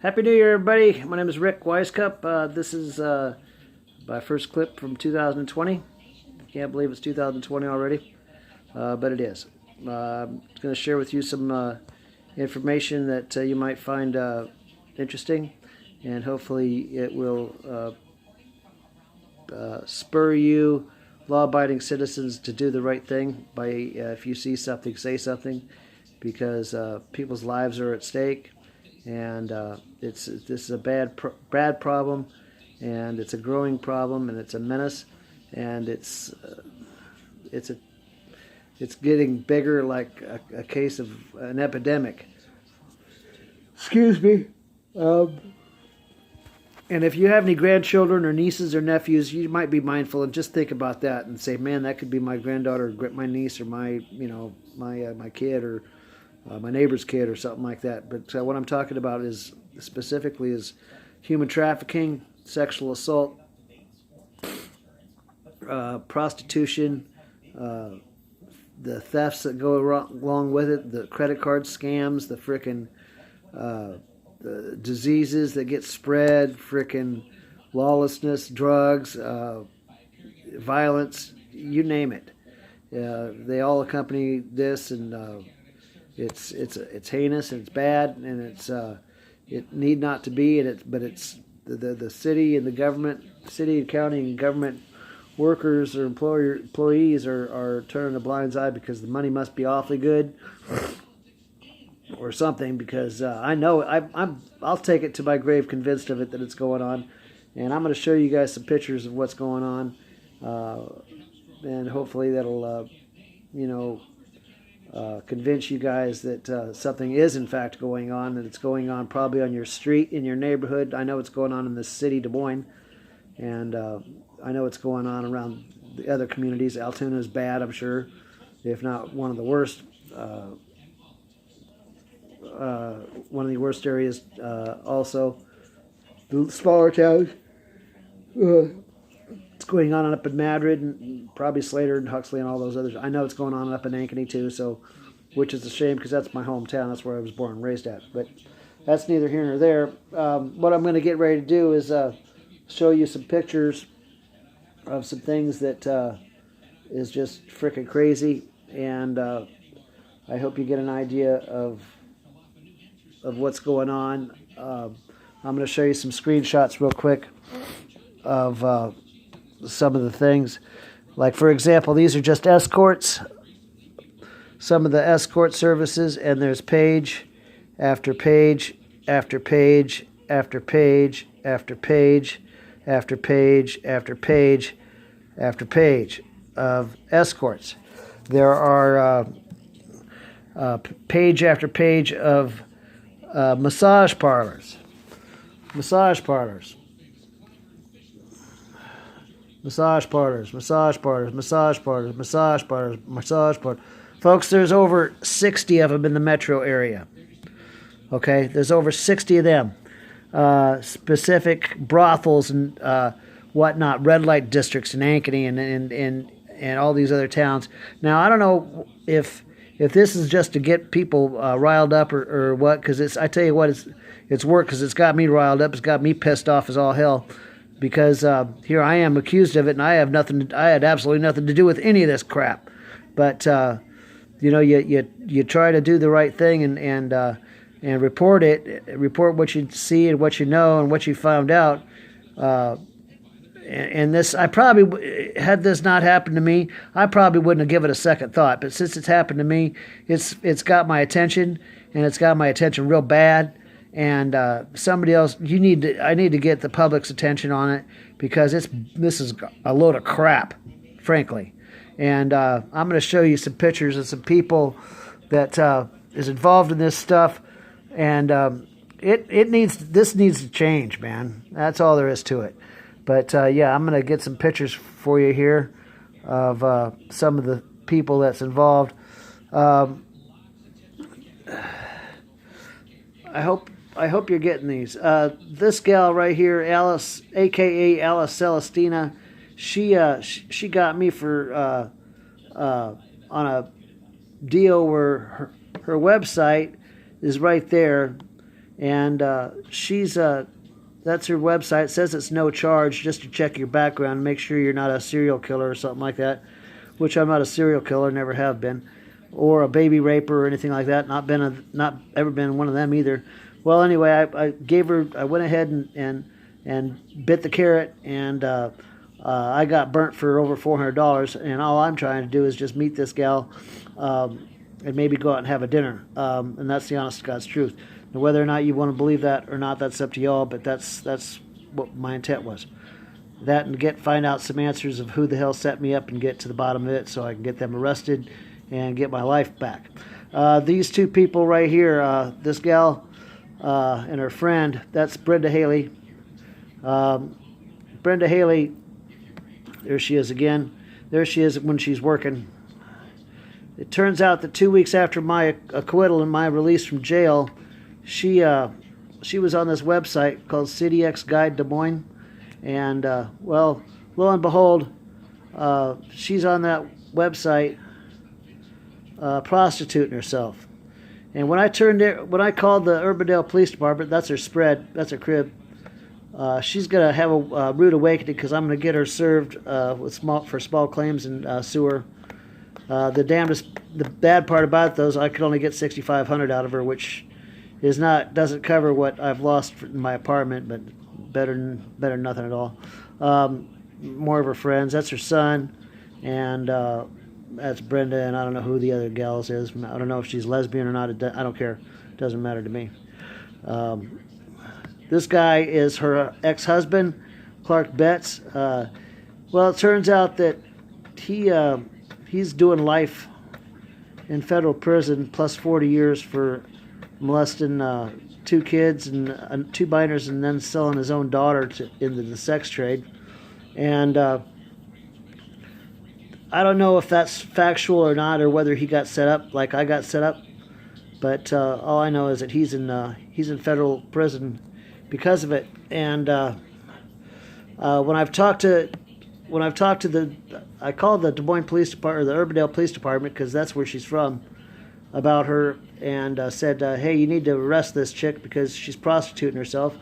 Happy New Year, everybody. My name is Rick Weiskup. This is my first clip from 2020. Can't believe it's 2020 already, but it is. I'm going to share with you some information that you might find interesting, and hopefully it will spur you, law-abiding citizens, to do the right thing by, if you see something, say something, because people's lives are at stake. And this is a bad problem, and it's a growing problem, and it's a menace, and it's getting bigger, like a case of an epidemic. Excuse me. And if you have any grandchildren or nieces or nephews, you might be mindful and just think about that and say, man, that could be my granddaughter, or my niece, or my kid, or my neighbor's kid, or something like that. But what I'm talking about is specifically is human trafficking, sexual assault, prostitution, the thefts that go along with it, the credit card scams, the frickin' the diseases that get spread, frickin' lawlessness, drugs, violence, you name it. They all accompany this, and it's heinous, and it's bad, and it need not to be, but it's the city and the government, city and county and government workers or employees are turning a blind eye because the money must be awfully good or something. Because I know I'll take it to my grave convinced of it that it's going on, and I'm going to show you guys some pictures of what's going on, and hopefully that'll convince you guys that something is in fact going on, and it's going on probably on your street, in your neighborhood. I know it's going on in the city, Des Moines, and I know it's going on around the other communities. Altoona is bad, I'm sure, if not one of the worst. One of the worst areas also. The smaller towns. It's going on up in Madrid, and probably Slater and Huxley and all those others. I know it's going on up in Ankeny too, so, which is a shame because that's my hometown. That's where I was born and raised at. But that's neither here nor there. What I'm going to get ready to do is show you some pictures of some things that is just freaking crazy, and I hope you get an idea of what's going on. I'm going to show you some screenshots real quick of some of the things. Like, for example, these are just escorts, some of the escort services, and there's page after page after page after page after page after page after page after page of escorts. There are page after page of massage parlors. Massage parlors. Massage parlors, massage parlors, massage parlors, massage parlors, massage parlors. Folks, there's over 60 of them in the metro area. Okay, there's over 60 of them. Specific brothels and whatnot, red light districts in Ankeny and all these other towns. Now, I don't know if this is just to get people riled up or what, because I tell you what, it's work, because it's got me riled up. It's got me pissed off as all hell. Because here I am accused of it, and I had absolutely nothing to do with any of this crap. But you try to do the right thing and report it, report what you see and what you know and what you found out. And this, I probably, had this not happened to me, I probably wouldn't have given it a second thought. But since it's happened to me, it's got my attention, and it's got my attention real bad. And somebody else, I need to get the public's attention on it, because this is a load of crap, frankly. And I'm going to show you some pictures of some people that is involved in this stuff, and this needs to change, man. That's all there is to it. But yeah, I'm going to get some pictures for you here of some of the people that's involved. I hope you're getting these. This gal right here, Alice, a.k.a. Alice Celestina, she got me for on a deal where her website is right there, and she's that's her website. It says it's no charge, just to check your background and make sure you're not a serial killer or something like that, which I'm not a serial killer, never have been, or a baby raper or anything like that. Not ever been one of them either. Well, anyway, I went ahead and bit the carrot, and I got burnt for over $400. And all I'm trying to do is just meet this gal, and maybe go out and have a dinner. And that's the honest to God's truth. Now, whether or not you want to believe that or not, that's up to y'all. But that's what my intent was. That and find out some answers of who the hell set me up and get to the bottom of it, so I can get them arrested and get my life back. These two people right here, this gal and her friend, that's Brenda Haley. Brenda Haley, there she is again. There she is when she's working. It turns out that 2 weeks after my acquittal and my release from jail, she was on this website called CityX Guide Des Moines, and well, lo and behold, she's on that website prostituting herself. And when I called the Urbandale Police Department, that's her spread, that's her crib. She's gonna have a rude awakening because I'm gonna get her served for small claims and sue her. The bad part about those, I could only get $6,500 out of her, which doesn't cover what I've lost in my apartment, but better than nothing at all. More of her friends. That's her son, and that's Brenda, and I don't know who the other gals is. I don't know if she's lesbian or not. I don't care. It doesn't matter to me. This guy is her ex-husband, Clark Betts. Well, it turns out that he's doing life in federal prison plus 40 years for molesting 2 kids and 2 minors, and then selling his own daughter into the sex trade. And I don't know if that's factual or not, or whether he got set up like I got set up. But all I know is that he's in federal prison because of it. And when I've talked to I called the Des Moines Police Department, or the Urbandale Police Department, because that's where she's from, about her, and said, hey, you need to arrest this chick because she's prostituting herself.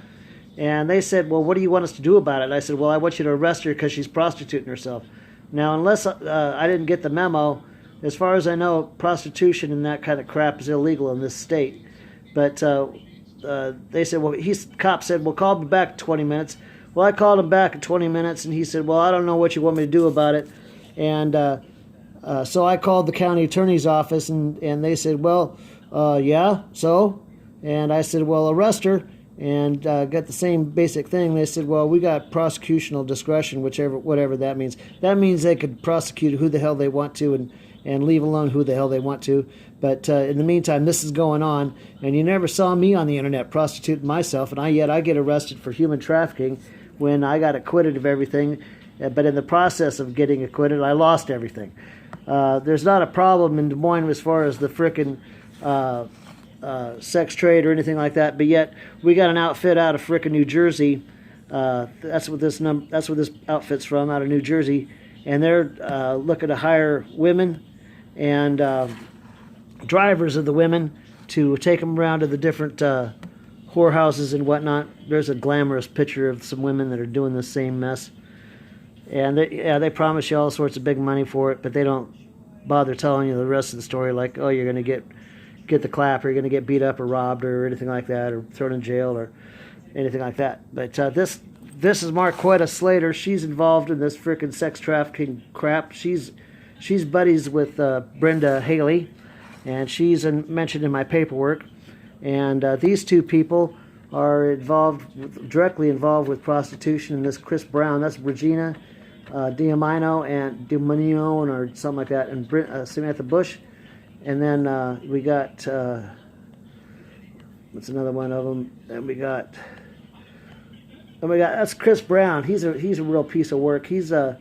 And they said, well, what do you want us to do about it? And I said, well, I want you to arrest her because she's prostituting herself. Now, unless I didn't get the memo, as far as I know, prostitution and that kind of crap is illegal in this state. But they said, well, cop said, well, call me back in 20 minutes. Well, I called him back in 20 minutes, and he said, well, I don't know what you want me to do about it. And so I called the county attorney's office, and they said, well, yeah, so? And I said, well, arrest her, and got the same basic thing. They said, well, we got prosecutional discretion, whatever that means. That means they could prosecute who the hell they want to and leave alone who the hell they want to. But in the meantime, this is going on, and you never saw me on the internet prostituting myself, and I get arrested for human trafficking when I got acquitted of everything. But in the process of getting acquitted, I lost everything. There's not a problem in Des Moines as far as the frickin' sex trade or anything like that, but yet we got an outfit out of frickin' New Jersey. That's what this outfit's from, out of New Jersey, and they're looking to hire women and drivers of the women to take them around to the different whorehouses and whatnot. There's a glamorous picture of some women that are doing the same mess. And they promise you all sorts of big money for it, but they don't bother telling you the rest of the story, like, oh, you're going to get the clap, or you're going to get beat up or robbed or anything like that, or thrown in jail or anything like that. But this is Marquetta Slater. She's involved in this frickin' sex trafficking crap. She's buddies with Brenda Haley, and she's mentioned in my paperwork. And these two people are directly involved with prostitution. And this Chris Brown, that's Regina Diamino or something like that, and Samantha Bush. And then we got what's another one of them? And we got that's Chris Brown. He's a real piece of work. He's a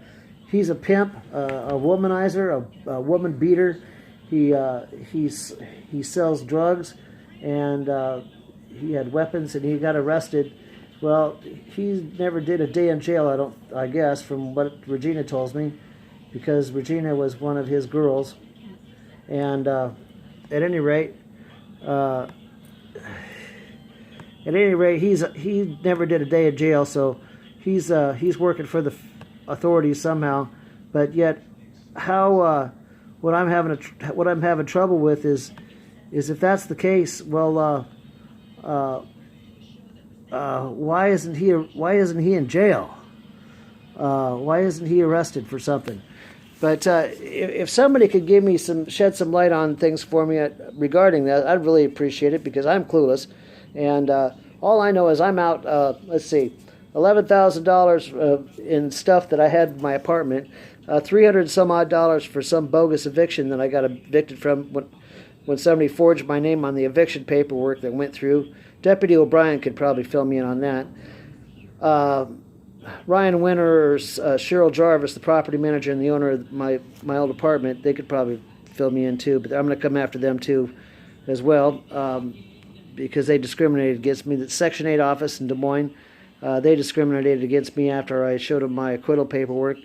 pimp, a womanizer, a woman beater. He sells drugs, and he had weapons, and he got arrested. Well, he never did a day in jail, I guess, from what Regina tells me, because Regina was one of his girls. And at any rate, at any rate, he never did a day in jail, so he's working for the authorities somehow. But yet, how what I'm having trouble with is if that's the case, well, why isn't he in jail? Why isn't he arrested for something? But if somebody could shed some light on things for me regarding that, I'd really appreciate it, because I'm clueless, and all I know is I'm out. Let's see, $11,000 in stuff that I had in my apartment, $300 some odd for some bogus eviction that I got evicted from when somebody forged my name on the eviction paperwork that went through. Deputy O'Brien could probably fill me in on that. Ryan Winter or Cheryl Jarvis, the property manager and the owner of my old apartment, they could probably fill me in too, but I'm going to come after them too as well, because they discriminated against me. The Section 8 office in Des Moines, they discriminated against me after I showed them my acquittal paperwork.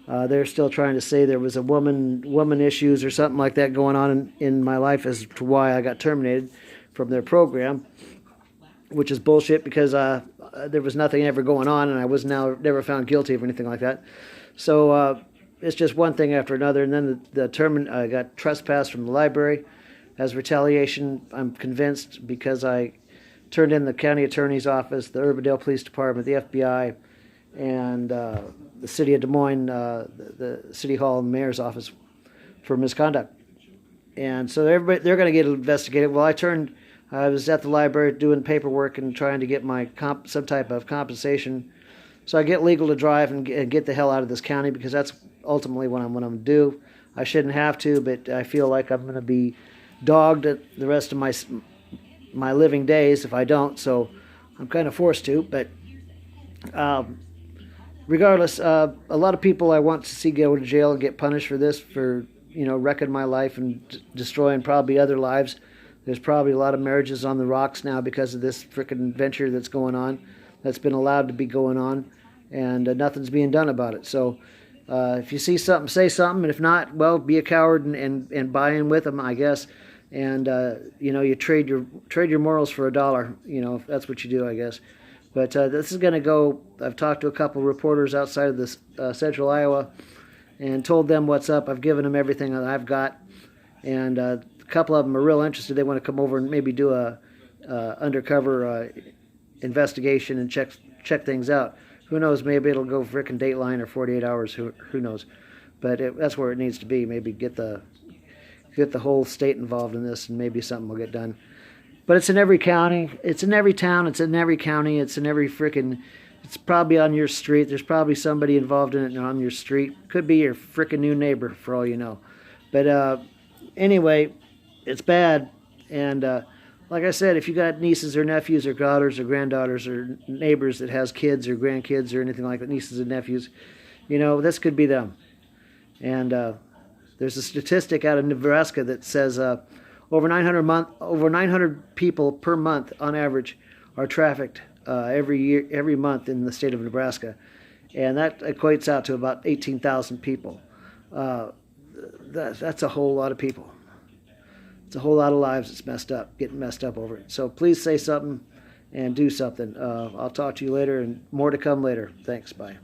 They're still trying to say there was a woman issues or something like that going on in my life as to why I got terminated from their program, which is bullshit, because there was nothing ever going on, and I was never found guilty of anything like that. So it's just one thing after another, and then I got trespassed from the library as retaliation, I'm convinced, because I turned in the county attorney's office, the Urbandale Police Department, the FBI, and the city of Des Moines, the city hall and mayor's office for misconduct. And so they're going to get investigated. Well, I was at the library doing paperwork and trying to get my some type of compensation, so I get legal to drive and get the hell out of this county, because that's ultimately what I'm going to do. I shouldn't have to, but I feel like I'm going to be dogged the rest of my living days if I don't. So I'm kind of forced to. But regardless, a lot of people I want to see go to jail and get punished for this, for wrecking my life and destroying probably other lives. There's probably a lot of marriages on the rocks now because of this frickin' venture that's going on, that's been allowed to be going on, and nothing's being done about it. So if you see something, say something, and if not, well, be a coward and buy in with them, I guess. And you trade your morals for $1. If that's what you do, I guess. But this is going to go. I've talked to a couple reporters outside of this central Iowa, and told them what's up. I've given them everything that I've got, and a couple of them are real interested. They want to come over and maybe do a undercover investigation and check things out. Who knows? Maybe it'll go frickin' Dateline or 48 Hours. Who knows? But that's where it needs to be. Maybe get the whole state involved in this, and maybe something will get done. But it's in every county. It's in every town. It's in every county. It's in every frickin'. It's probably on your street. There's probably somebody involved in it on your street. Could be your frickin' new neighbor, for all you know. But anyway, it's bad. And like I said, if you got nieces or nephews or daughters or granddaughters or neighbors that has kids or grandkids or anything like that, nieces and nephews, this could be them. And there's a statistic out of Nebraska that says over 900 people per month on average are trafficked every month in the state of Nebraska, and that equates out to about 18,000 people. That's a whole lot of people. It's a whole lot of lives that's getting messed up over it. So please say something and do something. I'll talk to you later, and more to come later. Thanks. Bye.